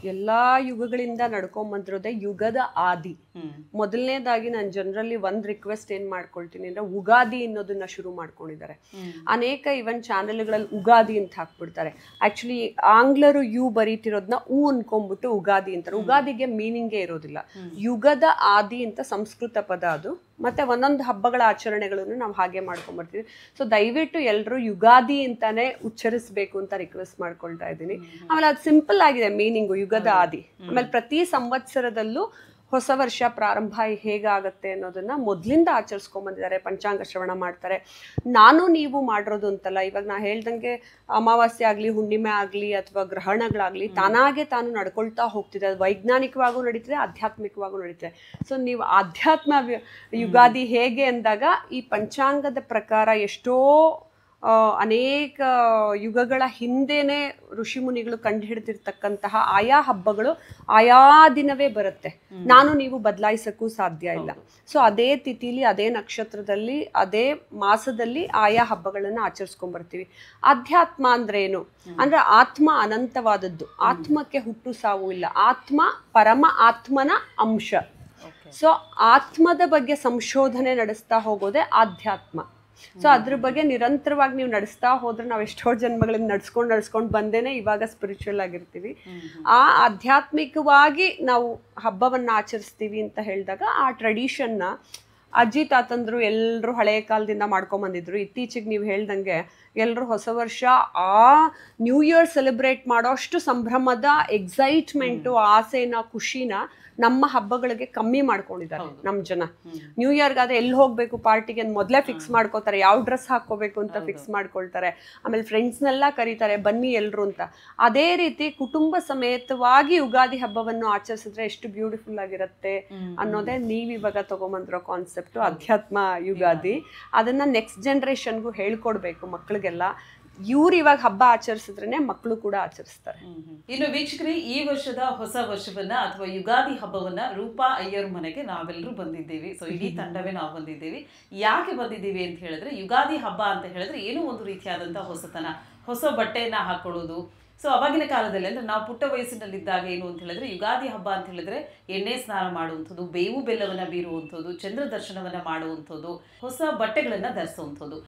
ಎಲ್ಲಾ ಯುಗಗಳಿಂದ ನಡ್ಕೊಂಬಂದಿರೋದೇ ಯುಗದ ಆದಿ. ಮೊದಲನೇದಾಗಿ ನಾನು ಜನರಲ್ಲಿ ಒಂದ್ ರಿಕ್ವೆಸ್ಟ್ ಏನ್ ಮಾಡ್ಕೊಳ್ತೀನಿ ಅಂದ್ರೆ ಉಗಾದಿ ಅನ್ನೋದನ್ನ ಶುರು ಮಾಡ್ಕೊಂಡಿದ್ದಾರೆ. ಅನೇಕ ಇವನ್ ಚಾನೆಲ್ಗಳಲ್ಲಿ ಉಗಾದಿ ಅಂತ ಹಾಕ್ಬಿಡ್ತಾರೆ. ಆಕ್ಚುಲಿ ಆಂಗ್ಲರು ಯು ಬರೀತಿರೋದನ್ನ ಅನ್ಕೊಂಡ್ಬಿಟ್ಟು ಉಗಾದಿ ಅಂತಾರೆ. ಉಗಾದಿಗೆ ಮೀನಿಂಗೇ ಇರೋದಿಲ್ಲ. ಯುಗದ ಆದಿ ಅಂತ ಸಂಸ್ಕೃತ ಪದ ಅದು. ಮತ್ತೆ ಒಂದೊಂದು ಹಬ್ಬಗಳ ಆಚರಣೆಗಳನ್ನು ನಾವು ಹಾಗೆ ಮಾಡ್ಕೊಂಡ್ಬರ್ತೀವಿ. ಸೊ ದಯವಿಟ್ಟು ಎಲ್ಲರೂ ಯುಗಾದಿ ಅಂತಾನೆ ಉಚ್ಚರಿಸಬೇಕು ಅಂತ ರಿಕ್ವೆಸ್ಟ್ ಮಾಡ್ಕೊಳ್ತಾ ಇದ್ದೀನಿ. ಆಮೇಲೆ ಅದು ಸಿಂಪಲ್ ಆಗಿದೆ ಮೀನಿಂಗು, ಯುಗದ ಆದಿ. ಆಮೇಲೆ ಪ್ರತಿ ಸಂವತ್ಸರದಲ್ಲೂ ಹೊಸ ವರ್ಷ ಪ್ರಾರಂಭ ಹೇಗಾಗತ್ತೆ ಅನ್ನೋದನ್ನ ಮೊದಲಿಂದ ಆಚರಿಸ್ಕೊಂಡ್ ಬಂದಿದ್ದಾರೆ. ಪಂಚಾಂಗ ಶ್ರವಣ ಮಾಡ್ತಾರೆ. ನಾನು ನೀವು ಮಾಡಿರೋದು ಅಂತಲ್ಲ, ಇವಾಗ ನಾ ಹೇಳ್ದಂಗೆ ಅಮಾವಾಸ್ಯೆ ಆಗ್ಲಿ, ಹುಣ್ಣಿಮೆ ಆಗ್ಲಿ, ಅಥವಾ ಗ್ರಹಣಗಳಾಗ್ಲಿ ತಾನಾಗೆ ತಾನು ನಡ್ಕೊಳ್ತಾ ಹೋಗ್ತಿದೆ. ಅದು ವೈಜ್ಞಾನಿಕವಾಗೂ ನಡೀತಿದೆ, ಆಧ್ಯಾತ್ಮಿಕವಾಗೂ ನಡೀತಿದೆ. ಸೊ ನೀವು ಆಧ್ಯಾತ್ಮ ಯುಗಾದಿ ಹೇಗೆ ಅಂದಾಗ ಈ ಪಂಚಾಂಗದ ಪ್ರಕಾರ ಎಷ್ಟೋ ಅನೇಕ ಯುಗಗಳ ಹಿಂದೆನೆ ಋಷಿ ಮುನಿಗಳು ಕಂಡು ಹಿಡಿದಿರ್ತಕ್ಕಂತಹ ಆಯಾ ಹಬ್ಬಗಳು ಆಯಾ ದಿನವೇ ಬರುತ್ತೆ. ನಾನು ನೀವು ಬದಲಾಯಿಸಕ್ಕೂ ಸಾಧ್ಯ ಇಲ್ಲ. ಸೊ ಅದೇ ತಿಥಿಲಿ, ಅದೇ ನಕ್ಷತ್ರದಲ್ಲಿ, ಅದೇ ಮಾಸದಲ್ಲಿ ಆಯಾ ಹಬ್ಬಗಳನ್ನ ಆಚರಿಸ್ಕೊಂಡ್ ಬರ್ತೀವಿ. ಅಧ್ಯಾತ್ಮ ಅಂದ್ರೆ ಏನು ಅಂದ್ರೆ ಆತ್ಮ ಅನಂತವಾದದ್ದು. ಆತ್ಮಕ್ಕೆ ಹುಟ್ಟು ಸಾವು ಇಲ್ಲ. ಆತ್ಮ ಪರಮ ಆತ್ಮನ ಅಂಶ. ಸೊ ಆತ್ಮದ ಬಗ್ಗೆ ಸಂಶೋಧನೆ ನಡೆಸ್ತಾ ಹೋಗೋದೇ ಆಧ್ಯಾತ್ಮ. ಸೊ ಅದ್ರ ಬಗ್ಗೆ ನಿರಂತರವಾಗಿ ನೀವು ನಡೆಸ್ತಾ ಹೋದ್ರೆ ನಾವು ಎಷ್ಟೋ ಜನ್ಮಗಳಿಂದ ನಡ್ಸ್ಕೊಂಡು ಬಂದೇನೆ ಇವಾಗ ಸ್ಪಿರಿಚುವಲ್ ಆಗಿರ್ತೀವಿ. ಆ ಆಧ್ಯಾತ್ಮಿಕವಾಗಿ ನಾವು ಹಬ್ಬವನ್ನ ಆಚರಿಸ್ತೀವಿ ಅಂತ ಹೇಳಿದಾಗ ಆ ಟ್ರೆಡಿಷನ್ನ ಅಜ್ಜಿ ತಾತಂದ್ರು ಎಲ್ಲರೂ ಹಳೆಯ ಕಾಲದಿಂದ ಮಾಡ್ಕೊಂಬಂದಿದ್ರು. ಇತ್ತೀಚೆಗೆ ನೀವು ಹೇಳ್ದಂಗೆ ಎಲ್ಲರೂ ಹೊಸ ವರ್ಷ ಆ ನ್ಯೂ ಇಯರ್ ಸೆಲೆಬ್ರೇಟ್ ಮಾಡೋ ಅಷ್ಟು ಸಂಭ್ರಮದ ಎಕ್ಸೈಟ್ಮೆಂಟು, ಆಸೆನ, ಖುಷಿನ ನಮ್ಮ ಹಬ್ಬಗಳಿಗೆ ಕಮ್ಮಿ ಮಾಡ್ಕೊಂಡಿದ್ದಾರೆ ನಮ್ಮ ಜನ. ನ್ಯೂ ಇಯರ್ಗಾದ್ರೆ ಎಲ್ಲಿ ಹೋಗ್ಬೇಕು ಪಾರ್ಟಿಗೆ ಮೊದಲೇ ಫಿಕ್ಸ್ ಮಾಡ್ಕೋತಾರೆ, ಯಾವ ಡ್ರೆಸ್ ಹಾಕೋಬೇಕು ಅಂತ ಫಿಕ್ಸ್ ಮಾಡ್ಕೊಳ್ತಾರೆ. ಆಮೇಲೆ ಫ್ರೆಂಡ್ಸ್ನೆಲ್ಲ ಕರೀತಾರೆ, ಬನ್ನಿ ಎಲ್ರು ಅಂತ. ಅದೇ ರೀತಿ ಕುಟುಂಬ ಸಮೇತವಾಗಿ ಯುಗಾದಿ ಹಬ್ಬವನ್ನು ಆಚರಿಸಿದ್ರೆ ಎಷ್ಟು ಬ್ಯೂಟಿಫುಲ್ ಆಗಿರುತ್ತೆ ಅನ್ನೋದೇ ನೀವಿವಾಗ ತಗೊಂಬಂದಿರೋ ಕಾನ್ಸೆಪ್ಟು ಅಧ್ಯಾತ್ಮ ಯುಗಾದಿ. ಅದನ್ನ ನೆಕ್ಸ್ಟ್ ಜನರೇಷನ್ಗೂ ಹೇಳ್ಕೊಡ್ಬೇಕು ಮಕ್ಳಿಗೆಲ್ಲ. ಇವ್ರು ಇವಾಗ ಹಬ್ಬ ಆಚರಿಸಿದ್ರೇನೆ ಮಕ್ಕಳು ಕೂಡ ಆಚರಿಸ್ತಾರೆ. ಇನ್ನು ವೀಕ್ಷಕರೇ, ಈ ವರ್ಷದ ಹೊಸ ವರ್ಷವನ್ನ ಅಥವಾ ಯುಗಾದಿ ಹಬ್ಬವನ್ನ ರೂಪಾ ಅಯ್ಯರ್ ಮನೆಗೆ ನಾವೆಲ್ಲರೂ ಬಂದಿದ್ದೇವೆ. ಸೊ ಇಡೀ ತಂಡವೇ ನಾವು ಬಂದಿದ್ದೇವೆ. ಯಾಕೆ ಬಂದಿದ್ದೀವಿ ಅಂತ ಹೇಳಿದ್ರೆ, ಯುಗಾದಿ ಹಬ್ಬ ಅಂತ ಹೇಳಿದ್ರೆ ಏನೋ ಒಂದು ರೀತಿಯಾದಂತಹ ಹೊಸತನ, ಹೊಸ ಬಟ್ಟೆಯನ್ನ ಹಾಕೊಳ್ಳೋದು. ಸೊ ಅವಾಗಿನ ಕಾಲದಲ್ಲಿ ಅಂದ್ರೆ ನಾವು ಪುಟ್ಟ ವಯಸ್ಸಿನಲ್ಲಿದ್ದಾಗ ಏನು ಅಂತ ಹೇಳಿದ್ರೆ, ಯುಗಾದಿ ಹಬ್ಬ ಅಂತ ಹೇಳಿದ್ರೆ ಎಣ್ಣೆ ಸ್ನಾನ ಮಾಡುವಂಥದ್ದು, ಬೇವು ಬೆಲ್ಲವನ್ನ ಬೀರುವಂಥದ್ದು, ಚಂದ್ರ ದರ್ಶನವನ್ನ ಮಾಡುವಂಥದ್ದು, ಹೊಸ ಬಟ್ಟೆಗಳನ್ನ ಧರಿಸುವಂಥದ್ದು.